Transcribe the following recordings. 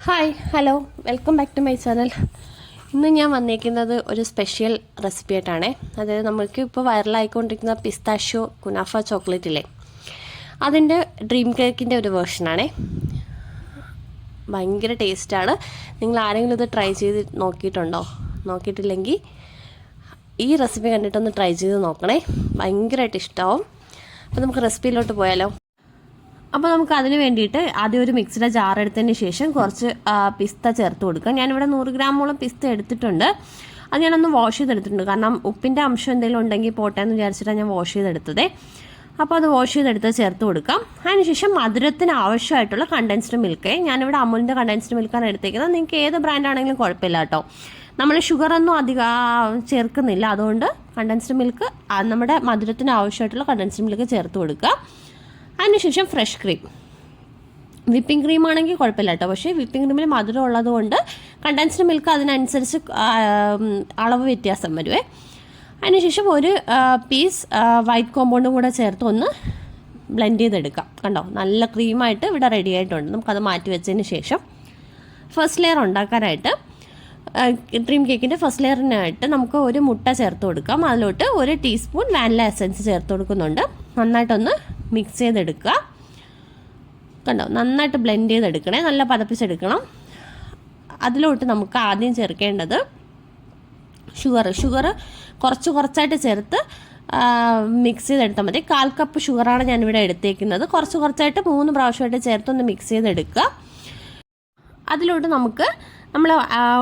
Hi hello welcome back to my channel. ഇന്ന് ഞാൻ വന്നിരിക്കുന്നത് ഒരു സ്പെഷ്യൽ റെസിപ്പി ആയിട്ടാണേ. അതായത് നമുക്ക് ഇപ്പോൾ വൈറലായിക്കൊണ്ടിരിക്കുന്ന പിസ്താഷ്യോ കുനാഫ ചോക്ലേറ്റ് ഇല്ലേ, അതിൻ്റെ ഡ്രീം കേക്കിൻ്റെ ഒരു വേർഷനാണേ. ഭയങ്കര ടേസ്റ്റാണ്. നിങ്ങൾ ആരെങ്കിലും ഇത് ട്രൈ ചെയ്ത് നോക്കിയിട്ടുണ്ടോ? നോക്കിയിട്ടില്ലെങ്കിൽ ഈ റെസിപ്പി കണ്ടിട്ടൊന്ന് ട്രൈ ചെയ്ത് നോക്കണേ, ഭയങ്കരമായിട്ട് ഇഷ്ടമാവും. അപ്പോൾ നമുക്ക് റെസിപ്പിയിലോട്ട് പോയാലോ. അപ്പോൾ നമുക്ക് അതിന് വേണ്ടിയിട്ട് ആദ്യം ഒരു മിക്സിയുടെ ജാർ എടുത്തതിന് ശേഷം കുറച്ച് പിസ്ത ചേർത്ത് കൊടുക്കുക. ഞാനിവിടെ 100 ഗ്രാമോളം പിസ്ത എടുത്തിട്ടുണ്ട്. അത് ഞാനൊന്ന് വാഷ് ചെയ്തെടുത്തിട്ടുണ്ട്, കാരണം ഉപ്പിൻ്റെ അംശം എന്തെങ്കിലും ഉണ്ടെങ്കിൽ പോട്ടെ എന്ന് വിചാരിച്ചിട്ടാണ് ഞാൻ വാഷ് ചെയ്തെടുത്തത്. അപ്പോൾ അത് വാഷ് ചെയ്തെടുത്ത് ചേർത്ത് കൊടുക്കാം. അതിനുശേഷം മധുരത്തിന് ആവശ്യമായിട്ടുള്ള കണ്ടൻസ്ഡ് മിൽക്ക്, ഞാനിവിടെ അമുലിൻ്റെ കണ്ടൻസ്ഡ് മിൽക്കാണ് എടുത്തേക്കുന്നത്. നിങ്ങൾക്ക് ഏത് ബ്രാൻഡാണെങ്കിലും കുഴപ്പമില്ല കേട്ടോ. നമ്മൾ ഷുഗറൊന്നും അധികം ചേർക്കുന്നില്ല, അതുകൊണ്ട് കണ്ടൻസ്ഡ് മിൽക്ക് നമ്മുടെ മധുരത്തിന് ആവശ്യമായിട്ടുള്ള കണ്ടൻസ്ഡ് മിൽക്ക് ചേർത്ത് കൊടുക്കുക. അതിനുശേഷം ഫ്രഷ് ക്രീം, വിപ്പിംഗ് ക്രീം ആണെങ്കിൽ കുഴപ്പമില്ല കേട്ടോ. പക്ഷേ വിപ്പിംഗ് ക്രീമിൽ മധുരം ഉള്ളത് കൊണ്ട് കണ്ടൻസ്ഡ് മിൽക്ക് അതിനനുസരിച്ച് അളവ് വ്യത്യാസം വരുവേ. അതിനുശേഷം ഒരു പീസ് വൈറ്റ് കോമ്പൗണ്ടും കൂടെ ചേർത്ത് ഒന്ന് ബ്ലെൻഡ് ചെയ്തെടുക്കാം. കണ്ടോ, നല്ല ക്രീമായിട്ട് ഇവിടെ റെഡി ആയിട്ടുണ്ട്. നമുക്കത് മാറ്റി വെച്ചതിന് ശേഷം ഫസ്റ്റ് ലെയർ ഉണ്ടാക്കാനായിട്ട് ഡ്രീം കേക്കിൻ്റെ ഫസ്റ്റ് ലെയറിനായിട്ട് നമുക്ക് ഒരു മുട്ട ചേർത്ത് കൊടുക്കാം. അതിലോട്ട് 1 ടീസ്പൂൺ വാനില എസൻസ് ചേർത്ത് കൊടുക്കുന്നുണ്ട്. നന്നായിട്ടൊന്ന് മിക്സ് ചെയ്തെടുക്കുക. കണ്ടോ, നന്നായിട്ട് ബ്ലെൻഡ് ചെയ്തെടുക്കണേ, നല്ല പതപ്പിച്ചെടുക്കണം. അതിലോട്ട് നമുക്ക് ആദ്യം ചേർക്കേണ്ടത് ഷുഗർ കുറച്ചായിട്ട് ചേർത്ത് മിക്സ് ചെയ്തെടുത്താൽ മതി. 1/4 കപ്പ് ഷുഗറാണ് ഞാനിവിടെ എടുത്തേക്കുന്നത്. കുറച്ചായിട്ട് 3 പ്രാവശ്യമായിട്ട് ചേർത്തൊന്ന് മിക്സ് ചെയ്തെടുക്കുക. അതിലോട്ട് നമുക്ക് നമ്മൾ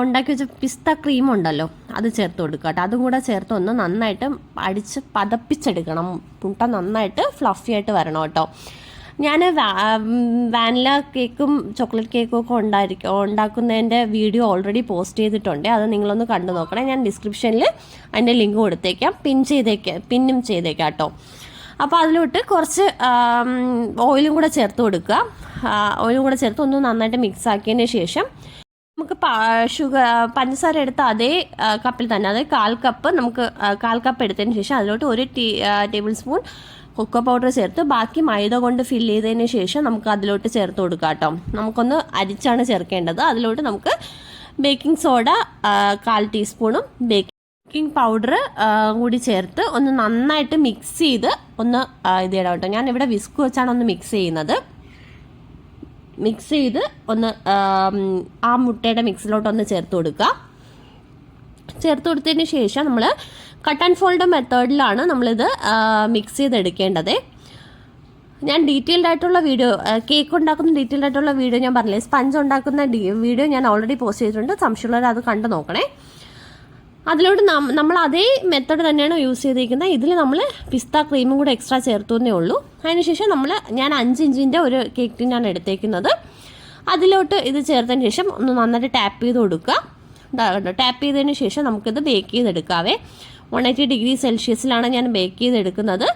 ഉണ്ടാക്കി വെച്ച പിസ്ത ക്രീം ഉണ്ടല്ലോ, അത് ചേർത്ത് കൊടുക്കുക കേട്ടോ. അതും കൂടെ ചേർത്ത് ഒന്ന് നന്നായിട്ട് അടിച്ച് പതപ്പിച്ചെടുക്കണം. മുട്ട നന്നായിട്ട് ഫ്ലഫി ആയിട്ട് വരണം കേട്ടോ. ഞാൻ വാനില കേക്കും ചോക്ലേറ്റ് കേക്കും ഒക്കെ ഉണ്ടാക്കുന്നതിൻ്റെ വീഡിയോ ഓൾറെഡി പോസ്റ്റ് ചെയ്തിട്ടുണ്ട്. അത് നിങ്ങളൊന്ന് കണ്ടു നോക്കണേ. ഞാൻ ഡിസ്ക്രിപ്ഷനിൽ അതിൻ്റെ ലിങ്ക് കൊടുത്തേക്കാം, പിന്നും ചെയ്തേക്കാം കേട്ടോ. അപ്പോൾ അതിലോട്ട് കുറച്ച് ഓയിലും കൂടെ ചേർത്ത് കൊടുക്കുക. ഓയിലും കൂടെ ചേർത്ത് ഒന്ന് നന്നായിട്ട് മിക്സ് ആക്കിയതിന് ശേഷം നമുക്ക് പഞ്ചസാര എടുത്ത അതേ കപ്പിൽ തന്നെ, അതായത് 1/4 കപ്പ്, നമുക്ക് 1/4 കപ്പ് എടുത്തതിന് ശേഷം അതിലോട്ട് 1 ടേബിൾ സ്പൂൺ കൊക്കോ പൗഡർ ചേർത്ത് ബാക്കി മൈദ കൊണ്ട് ഫില്ല് ചെയ്തതിന് ശേഷം നമുക്ക് അതിലോട്ട് ചേർത്ത് കൊടുക്കാം കേട്ടോ. നമുക്കൊന്ന് അരിച്ചാണ് ചേർക്കേണ്ടത്. അതിലോട്ട് നമുക്ക് ബേക്കിംഗ് സോഡ 1/4 ടീസ്പൂണും ബേക്കിംഗ് പൗഡർ കൂടി ചേർത്ത് ഒന്ന് നന്നായിട്ട് മിക്സ് ചെയ്ത് ഒന്ന് ഇത് ഇടാം കേട്ടോ. ഞാനിവിടെ വിസ്ക് വെച്ചാണ് ഒന്ന് മിക്സ് ചെയ്യുന്നത്. മിക്സ് ചെയ്ത് ഒന്ന് ആ മുട്ടയുടെ മിക്സിലോട്ടൊന്ന് ചേർത്ത് കൊടുക്കുക. ചേർത്ത് കൊടുത്തതിന് ശേഷം നമ്മൾ കട്ട് ആൻഡ് ഫോൾഡ് മെത്തേഡിലാണ് നമ്മളിത് മിക്സ് ചെയ്തെടുക്കേണ്ടത്. ഞാൻ ഡീറ്റെയിൽഡ് ആയിട്ടുള്ള വീഡിയോ, കേക്ക് ഉണ്ടാക്കുന്ന ഡീറ്റെയിൽഡ് ആയിട്ടുള്ള വീഡിയോ ഞാൻ പറഞ്ഞില്ലേ, സ്പഞ്ച് ഉണ്ടാക്കുന്ന വീഡിയോ ഞാൻ ഓൾറെഡി പോസ്റ്റ് ചെയ്തിട്ടുണ്ട്. സംശയമുള്ളവർ അത് കണ്ടു നോക്കണേ. അതിലോട്ട് നമ്മൾ അതേ മെത്തേഡ് തന്നെയാണ് യൂസ് ചെയ്തിരിക്കുന്നത്. ഇതിൽ നമ്മൾ പിസ്ത ക്രീമും കൂടെ എക്സ്ട്രാ ചേർത്തുന്നേ ഉള്ളൂ. അതിനുശേഷം ഞാൻ 5 ഇഞ്ചിൻ്റെ ഒരു കേക്ക് ടിന്നാണ് എടുത്തേക്കുന്നത്. അതിലോട്ട് ഇത് ചേർത്തതിന് ശേഷം ഒന്ന് നന്നായിട്ട് ടാപ്പ് ചെയ്ത് കൊടുക്കുക. ടാപ്പ് ചെയ്തതിന് ശേഷം നമുക്കിത് ബേക്ക് ചെയ്തെടുക്കാവേ. 180 ഡിഗ്രി സെൽഷ്യസിലാണ് ഞാൻ ബേക്ക് ചെയ്തെടുക്കുന്നത്.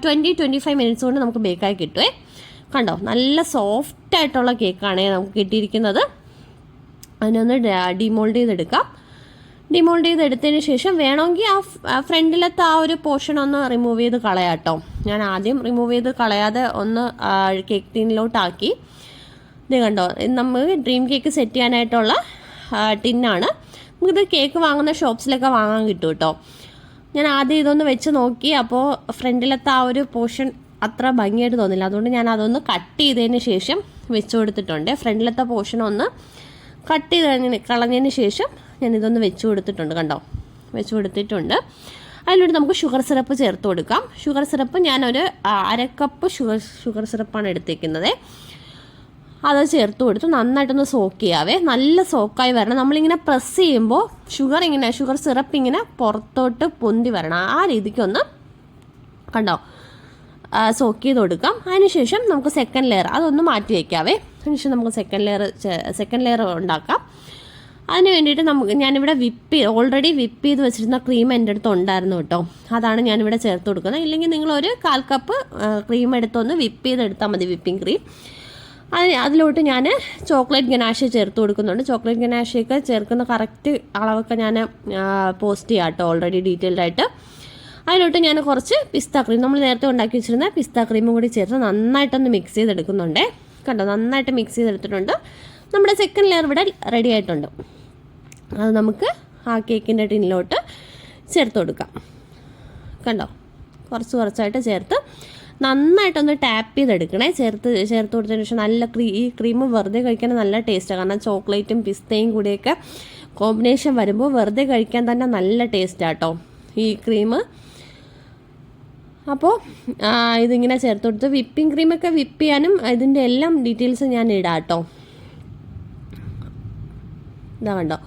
20-25 മിനിറ്റ്സ് കൊണ്ട് നമുക്ക് ബേക്കായി കിട്ടുമേ. കണ്ടോ, നല്ല സോഫ്റ്റായിട്ടുള്ള കേക്കാണ് നമുക്ക് കിട്ടിയിരിക്കുന്നത്. അതിനൊന്ന് ഡിമോൾഡ് ചെയ്തെടുക്കാം. ഡിമോൾഡ് ചെയ്തെടുത്തതിന് ശേഷം വേണമെങ്കിൽ ആ ഫ്രണ്ടിലത്തെ ആ ഒരു പോർഷൻ ഒന്ന് റിമൂവ് ചെയ്ത് കളയാം കേട്ടോ. ഞാൻ ആദ്യം റിമൂവ് ചെയ്ത് കളയാതെ ഒന്ന് കേക്ക് ടിന്നിലോട്ടാക്കി. ഇത് കണ്ടോ, നമുക്ക് ഡ്രീം കേക്ക് സെറ്റ് ചെയ്യാനായിട്ടുള്ള ടിന്നാണ്. നമുക്കിത് കേക്ക് വാങ്ങുന്ന ഷോപ്സിലൊക്കെ വാങ്ങാൻ കിട്ടും കേട്ടോ. ഞാൻ ആദ്യം ഇതൊന്ന് വെച്ച് നോക്കി, അപ്പോൾ ഫ്രണ്ടിലത്തെ ആ ഒരു പോർഷൻ അത്ര ഭംഗിയായിട്ട് തോന്നില്ല. അതുകൊണ്ട് ഞാൻ അതൊന്ന് കട്ട് ചെയ്തതിന് ശേഷം വെച്ച് കൊടുത്തിട്ടുണ്ട്. ഫ്രണ്ടിലത്തെ പോർഷൻ ഒന്ന് കട്ട് ചെയ്ത് കളഞ്ഞതിന് ശേഷം ഞാനിതൊന്ന് വെച്ച് കൊടുത്തിട്ടുണ്ട്. കണ്ടോ, വെച്ച് കൊടുത്തിട്ടുണ്ട്. അതിലൂടെ നമുക്ക് ഷുഗർ സിറപ്പ് ചേർത്ത് കൊടുക്കാം. ഷുഗർ സിറപ്പ് ഞാനൊരു 1/2 കപ്പ് ഷുഗർ സിറപ്പാണ് എടുത്തേക്കുന്നത്. അത് ചേർത്ത് കൊടുത്ത് നന്നായിട്ടൊന്ന് സോക്ക് ചെയ്യാവേ. നല്ല സോക്കായി വരണം. നമ്മളിങ്ങനെ പ്രസ് ചെയ്യുമ്പോൾ ഷുഗർ സിറപ്പ് ഇങ്ങനെ പുറത്തോട്ട് പൊന്തി വരണം. ആ രീതിക്കൊന്ന് കണ്ടോ സോക്ക് ചെയ്ത് കൊടുക്കാം. അതിനുശേഷം നമുക്ക് സെക്കൻഡ് ലെയർ അതൊന്ന് മാറ്റി വയ്ക്കാവേ. അതിനുശേഷം നമുക്ക് സെക്കൻഡ് ലെയർ ഉണ്ടാക്കാം. അതിന് വേണ്ടിയിട്ട് ഞാനിവിടെ ഓൾറെഡി വിപ്പ് ചെയ്ത് വെച്ചിരുന്ന ക്രീം എൻ്റെ അടുത്ത് ഉണ്ടായിരുന്നു കേട്ടോ. അതാണ് ഞാനിവിടെ ചേർത്ത് കൊടുക്കുന്നത്. ഇല്ലെങ്കിൽ നിങ്ങളൊരു 1/4 കപ്പ് ക്രീം എടുത്തൊന്ന് വിപ്പ് ചെയ്തെടുത്താൽ മതി, വിപ്പിംഗ് ക്രീം. അതിലോട്ട് ഞാൻ ചോക്ലേറ്റ് ഗനാഷ് ചേർത്ത് കൊടുക്കുന്നുണ്ട്. ചോക്ലേറ്റ് ഗനാഷൊക്കെ ചേർക്കുന്ന കറക്റ്റ് അളവൊക്കെ ഞാൻ പോസ്റ്റ് ചെയ്യാം കേട്ടോ, ഓൾറെഡി ഡീറ്റെയിൽഡ് ആയിട്ട്. അതിലോട്ട് ഞാൻ കുറച്ച് പിസ്ത ക്രീം, നമ്മൾ നേരത്തെ ഉണ്ടാക്കി വെച്ചിരുന്ന പിസ്ത ക്രീമും കൂടി ചേർത്ത് നന്നായിട്ടൊന്ന് മിക്സ് ചെയ്തെടുക്കുന്നുണ്ട്. കണ്ടോ, നന്നായിട്ട് മിക്സ് ചെയ്തെടുത്തിട്ടുണ്ട്. നമ്മുടെ സെക്കൻഡ് ലെയർ ഇവിടെ റെഡി ആയിട്ടുണ്ട്. അത് നമുക്ക് ആ കേക്കിൻ്റെ ടിന്നിലോട്ട് ചേർത്ത് കൊടുക്കാം. കണ്ടോ, കുറച്ചായിട്ട് ചേർത്ത് നന്നായിട്ടൊന്ന് ടാപ്പ് ചെയ്തെടുക്കണേ. ചേർത്ത് കൊടുത്തതിന് ശേഷം നല്ല ഈ ക്രീം വെറുതെ കഴിക്കാൻ നല്ല ടേസ്റ്റാണ്. കാരണം ചോക്ലേറ്റും പിസ്തയും കൂടിയൊക്കെ കോമ്പിനേഷൻ വരുമ്പോൾ വെറുതെ കഴിക്കാൻ തന്നെ നല്ല ടേസ്റ്റാണ് കേട്ടോ ഈ ക്രീം. അപ്പോൾ ഇതിങ്ങനെ ചേർത്ത് കൊടുത്ത് വിപ്പിംഗ് ക്രീമൊക്കെ വിപ്പ് ചെയ്യാനും ഇതിൻ്റെ എല്ലാം ഡീറ്റെയിൽസ് ഞാൻ ഇടാം കേട്ടോ. ഇതാ കണ്ടോ,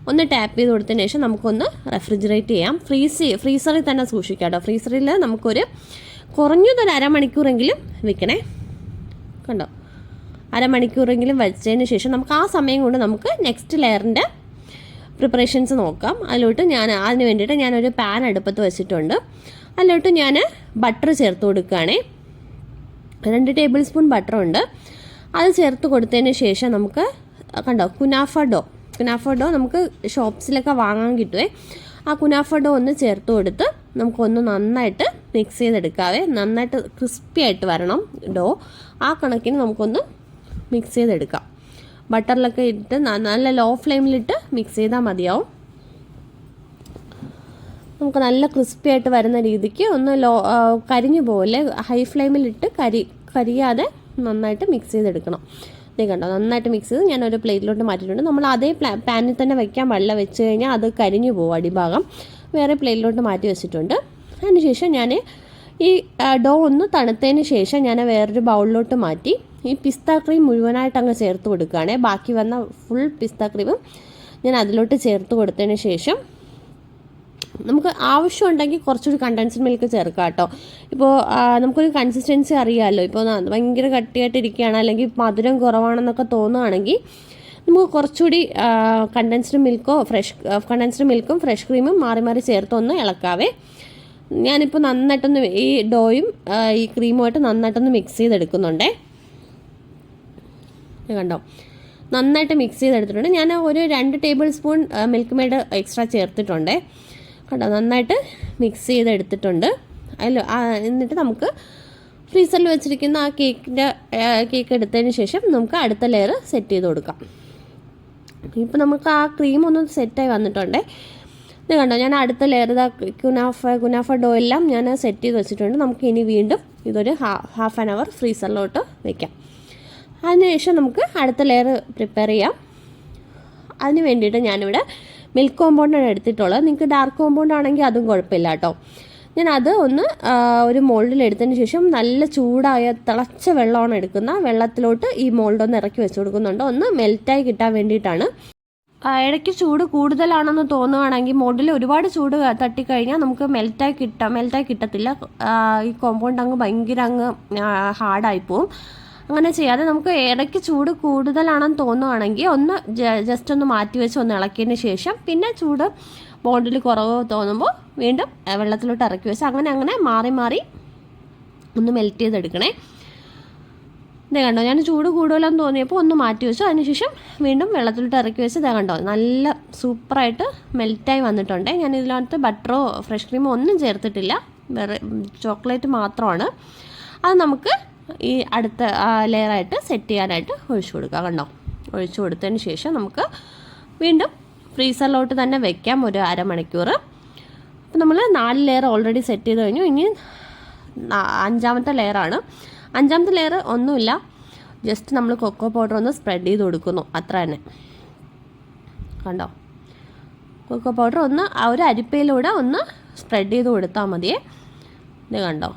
ഒന്ന് ടാപ്പ് ചെയ്ത് കൊടുത്തതിന് ശേഷം നമുക്കൊന്ന് റെഫ്രിജറേറ്റ് ചെയ്യാം. ഫ്രീസറിൽ തന്നെ സൂക്ഷിക്കാം കേട്ടോ. ഫ്രീസറിൽ നമുക്കൊരു കുറഞ്ഞതൊരു അരമണിക്കൂറെങ്കിലും വെക്കണേ. കണ്ടോ, അരമണിക്കൂറെങ്കിലും വെച്ചതിന് ശേഷം നമുക്ക് ആ സമയം കൊണ്ട് നമുക്ക് നെക്സ്റ്റ് ലെയറിൻ്റെ പ്രിപ്പറേഷൻസ് നോക്കാം. അതിന് വേണ്ടിയിട്ട് ഞാനൊരു പാൻ അടുപ്പത്ത് വെച്ചിട്ടുണ്ട്. അതിലോട്ട് ഞാൻ ബട്ടർ ചേർത്ത് കൊടുക്കുകയാണേ. 2 ടേബിൾ സ്പൂൺ ബട്ടറുണ്ട്. അത് ചേർത്ത് കൊടുത്തതിന് ശേഷം നമുക്ക് കണ്ടോ കുനാഫ ഡോ നമുക്ക് ഷോപ്സിലൊക്കെ വാങ്ങാൻ കിട്ടുമേ. ആ കുനാഫ ഡോ ഒന്ന് ചേർത്ത് കൊടുത്ത് നമുക്കൊന്ന് നന്നായിട്ട് മിക്സ് ചെയ്തെടുക്കാവേ. നന്നായിട്ട് ക്രിസ്പി ആയിട്ട് വരണം ഡോ. ആ കണക്കിന് നമുക്കൊന്ന് മിക്സ് ചെയ്തെടുക്കാം. ബട്ടറിലൊക്കെ ഇട്ട് നല്ല ലോ ഫ്ലെയിമിലിട്ട് മിക്സ് ചെയ്താൽ മതിയാവും. നമുക്ക് നല്ല ക്രിസ്പി ആയിട്ട് വരുന്ന രീതിക്ക് ഒന്ന് കരിഞ്ഞു പോലെ ഹൈ ഫ്ലെയിമിലിട്ട് കരിയാതെ നന്നായിട്ട് മിക്സ് ചെയ്തെടുക്കണം. ഇതേ കണ്ടോ, നന്നായിട്ട് മിക്സ് ചെയ്ത് ഞാനൊരു പ്ലേറ്റിലോട്ട് മാറ്റിയിട്ടുണ്ട്. നമ്മൾ അതേ പാനിൽ തന്നെ വയ്ക്കാൻ പാടില്ല. വെച്ച് കഴിഞ്ഞാൽ അത് കരിഞ്ഞു പോകും അടിഭാഗം. വേറെ പ്ലേറ്റിലോട്ട് മാറ്റി വെച്ചിട്ടുണ്ട്. അതിനുശേഷം ഞാൻ ഈ ഡോ ഒന്ന് തണുത്തതിന് ശേഷം ഞാൻ വേറൊരു ബൗളിലോട്ട് മാറ്റി ഈ പിസ്ത ക്രീം മുഴുവനായിട്ട് അങ്ങ് ചേർത്ത് കൊടുക്കുകയാണ്. ബാക്കി വന്ന ഫുൾ പിസ്ത ക്രീമും ഞാൻ അതിലോട്ട് ചേർത്ത് കൊടുത്തതിന് ശേഷം നമുക്ക് ആവശ്യമുണ്ടെങ്കിൽ കുറച്ചൊരു കണ്ടൻസ്ഡ് മിൽക്ക് ചേർക്കാം കേട്ടോ. ഇപ്പോൾ നമുക്കൊരു കൺസിസ്റ്റൻസി അറിയാമല്ലോ. ഇപ്പോൾ ഭയങ്കര കട്ടിയായിട്ടിരിക്കുകയാണ് അല്ലെങ്കിൽ മധുരം കുറവാണെന്നൊക്കെ തോന്നുകയാണെങ്കിൽ നമുക്ക് കുറച്ചുകൂടി കണ്ടൻസ്ഡ് മിൽക്കും ഫ്രഷ് ക്രീമും മാറി ചേർത്ത് ഒന്ന് ഇളക്കാവേ. ഞാനിപ്പോൾ നന്നായിട്ടൊന്ന് ഈ ഡോയും ഈ ക്രീമുമായിട്ട് നന്നായിട്ടൊന്ന് മിക്സ് ചെയ്തെടുക്കുന്നുണ്ടേ. കണ്ടോ, നന്നായിട്ട് മിക്സ് ചെയ്തെടുത്തിട്ടുണ്ട്. ഞാൻ ഒരു 2 tablespoon Milkmaid extra ചേർത്തിട്ടുണ്ടേ. കണ്ടോ, നന്നായിട്ട് മിക്സ് ചെയ്തെടുത്തിട്ടുണ്ട്. എന്നിട്ട് നമുക്ക് ഫ്രീസറിൽ വെച്ചിരിക്കുന്ന ആ കേക്ക് എടുത്തതിന് ശേഷം നമുക്ക് അടുത്ത ലെയർ സെറ്റ് ചെയ്ത് കൊടുക്കാം. ഇപ്പോൾ നമുക്ക് ആ ക്രീം ഒന്ന് സെറ്റായി വന്നിട്ടുണ്ടേ. ഇത് കണ്ടോ, ഞാൻ അടുത്ത ലെയർ കുനാഫ ഡോ എല്ലാം ഞാൻ സെറ്റ് ചെയ്ത് വെച്ചിട്ടുണ്ട്. നമുക്ക് ഇനി വീണ്ടും ഇതൊരു ഹാഫ് ആൻ അവർ ഫ്രീസറിലോട്ട് വെക്കാം. അതിനുശേഷം നമുക്ക് അടുത്ത ലെയർ പ്രിപ്പയർ ചെയ്യാം. അതിന് വേണ്ടിയിട്ട് ഞാനിവിടെ മിൽക്ക് കോമ്പൗണ്ടാണ് എടുത്തിട്ടുള്ളത്. നിങ്ങൾക്ക് ഡാർക്ക് കോമ്പൗണ്ട് ആണെങ്കിൽ അതും കുഴപ്പമില്ല കേട്ടോ. ഞാൻ അത് ഒരു മോൾഡിൽ എടുത്തതിന് ശേഷം നല്ല ചൂടായ തിളച്ച വെള്ളമാണ് എടുക്കുന്ന വെള്ളത്തിലോട്ട് ഈ മോൾഡ് ഒന്ന് ഇറക്കി വെച്ച് കൊടുക്കുന്നുണ്ട്. ഒന്ന് മെൽറ്റായി കിട്ടാൻ വേണ്ടിയിട്ടാണ്. ഇടയ്ക്ക് ചൂട് കൂടുതലാണെന്ന് തോന്നുകയാണെങ്കിൽ മോൾഡിൽ ഒരുപാട് ചൂട് തട്ടിക്കഴിഞ്ഞാൽ നമുക്ക് മെൽറ്റായി കിട്ടത്തില്ല. ഈ കോമ്പൗണ്ട് ഭയങ്കര ഹാർഡായി പോവും. അങ്ങനെ ചെയ്യാതെ നമുക്ക് ഇടയ്ക്ക് ചൂട് കൂടുതലാണെന്ന് തോന്നുകയാണെങ്കിൽ ജസ്റ്റ് ഒന്ന് മാറ്റി വെച്ച് ഒന്ന് ഇളക്കിയതിന് ശേഷം പിന്നെ ചൂട് മോൾഡിൽ കുറവ് തോന്നുമ്പോൾ വീണ്ടും വെള്ളത്തിലോട്ട് ഇറക്കി വെച്ച് അങ്ങനെ മാറി ഒന്ന് മെൽറ്റ് ചെയ്തെടുക്കണേ. ഇതേ കണ്ടോ, ഞാൻ ചൂട് കൂടുതലെന്ന് തോന്നിയപ്പോൾ ഒന്ന് മാറ്റി വെച്ചു. അതിനുശേഷം വീണ്ടും വെള്ളത്തിലോട്ട് ഇറക്കി വെച്ച് ഇതേ കണ്ടോ, നല്ല സൂപ്പറായിട്ട് മെൽറ്റായി വന്നിട്ടുണ്ട്. ഞാൻ ഇതിനകത്ത് ബട്ടറോ ഫ്രഷ് ക്രീമോ ഒന്നും ചേർത്തിട്ടില്ല, വേറെ ചോക്ലേറ്റ് മാത്രമാണ്. അത് നമുക്ക് ഈ അടുത്ത ലെയറായിട്ട് സെറ്റ് ചെയ്യാനായിട്ട് ഒഴിച്ചു കൊടുക്കുക. കണ്ടോ, ഒഴിച്ചു കൊടുത്തതിന് ശേഷം നമുക്ക് വീണ്ടും ഫ്രീസറിലോട്ട് തന്നെ വെക്കാം ഒരു അരമണിക്കൂർ. അപ്പോൾ നമ്മൾ 4 ലെയർ ഓൾറെഡി സെറ്റ് ചെയ്ത് കഴിഞ്ഞു. ഇനി 5ാമത്തെ ലെയറാണ്. 5ാമത്തെ ലെയർ ഒന്നുമില്ല, ജസ്റ്റ് നമ്മൾ കൊക്കോ പൗഡർ ഒന്ന് സ്പ്രെഡ് ചെയ്ത് കൊടുക്കുന്നു, അത്ര തന്നെ. കണ്ടോ, കൊക്കോ പൗഡർ ഒരു അരിപ്പയിലൂടെ ഒന്ന് സ്പ്രെഡ് ചെയ്ത് കൊടുത്താൽ മതിയേ. ഇത് കണ്ടോ,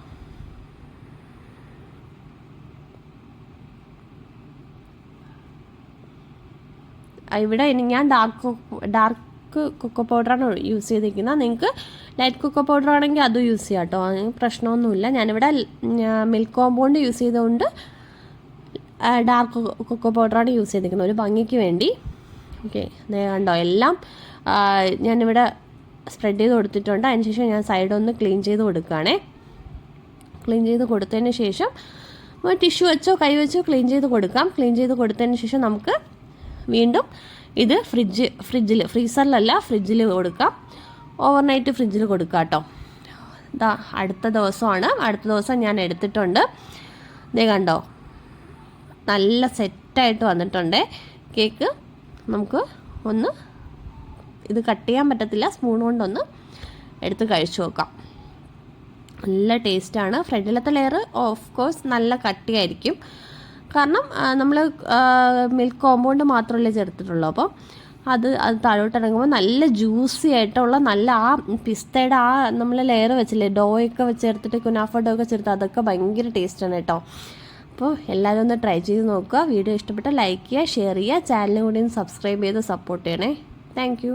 ഇവിടെ ഞാൻ ഡാർക്ക് കൊക്കോ പൗഡറാണ് യൂസ് ചെയ്തിരിക്കുന്നത്. നിങ്ങൾക്ക് ലൈറ്റ് കൊക്കോ പൗഡർ ആണെങ്കിൽ അത് യൂസ് ചെയ്യാം കേട്ടോ, അതിന് പ്രശ്നമൊന്നുമില്ല. ഞാനിവിടെ മിൽക്ക് കോമ്പൗണ്ട് യൂസ് ചെയ്തുകൊണ്ട് ഡാർക്ക് കൊക്കോ പൗഡറാണ് യൂസ് ചെയ്തിരിക്കുന്നത് ഒരു ഭംഗിക്ക് വേണ്ടി. ഓക്കെ, കണ്ടോ, എല്ലാം ഞാനിവിടെ സ്പ്രെഡ് ചെയ്ത് കൊടുത്തിട്ടുണ്ട്. അതിനുശേഷം ഞാൻ സൈഡൊന്ന് ക്ലീൻ ചെയ്ത് കൊടുക്കുകയാണേ. ക്ലീൻ ചെയ്ത് കൊടുത്തതിന് ശേഷം ടിഷ്യൂ വെച്ചോ കൈ വെച്ചോ ക്ലീൻ ചെയ്ത് കൊടുക്കാം. ക്ലീൻ ചെയ്ത് കൊടുത്തതിന് ശേഷം നമുക്ക് വീണ്ടും ഇത് ഫ്രീസറിലല്ല ഫ്രിഡ്ജിൽ കൊടുക്കാം. ഓവർനൈറ്റ് ഫ്രിഡ്ജിൽ കൊടുക്കാം കേട്ടോ. ഇതാ അടുത്ത ദിവസം ഞാൻ എടുത്തിട്ടുണ്ട്. ഇതേ കണ്ടോ, നല്ല സെറ്റായിട്ട് വന്നിട്ടുണ്ട് കേക്ക്. നമുക്ക് ഒന്ന് ഇത് കട്ട് ചെയ്യാൻ പറ്റത്തില്ല, സ്പൂൺ കൊണ്ടൊന്ന് എടുത്ത് കഴിച്ചു നോക്കാം. നല്ല ടേസ്റ്റാണ്. ഫ്രണ്ടിലത്തെ ലെയർ ഓഫ് കോഴ്സ് നല്ല കട്ടിയായിരിക്കും, കാരണം നമ്മൾ മിൽക്ക് കോമ്പൗണ്ട് മാത്രമല്ലേ ചേർത്തിട്ടുള്ളൂ. അപ്പോൾ അത് താഴോട്ട് ഇറങ്ങുമ്പോൾ നല്ല ജ്യൂസി ആയിട്ടുള്ള നല്ല ആ പിസ്തയുടെ ആ നമ്മൾ ലെയർ വെച്ചില്ലേ, ഡോയൊക്കെ വെച്ച് ചേർത്തിട്ട് കുനാഫ ഡോ ഒക്കെ ചേർത്ത് അതൊക്കെ ഭയങ്കര ടേസ്റ്റാണ് കേട്ടോ. അപ്പോൾ എല്ലാവരും ഒന്ന് ട്രൈ ചെയ്ത് നോക്കുക. വീഡിയോ ഇഷ്ടപ്പെട്ടാൽ ലൈക്ക് ചെയ്യുക, ഷെയർ ചെയ്യുക, ചാനലും കൂടി ഒന്ന് സബ്സ്ക്രൈബ് ചെയ്ത് സപ്പോർട്ട് ചെയ്യണേ. താങ്ക്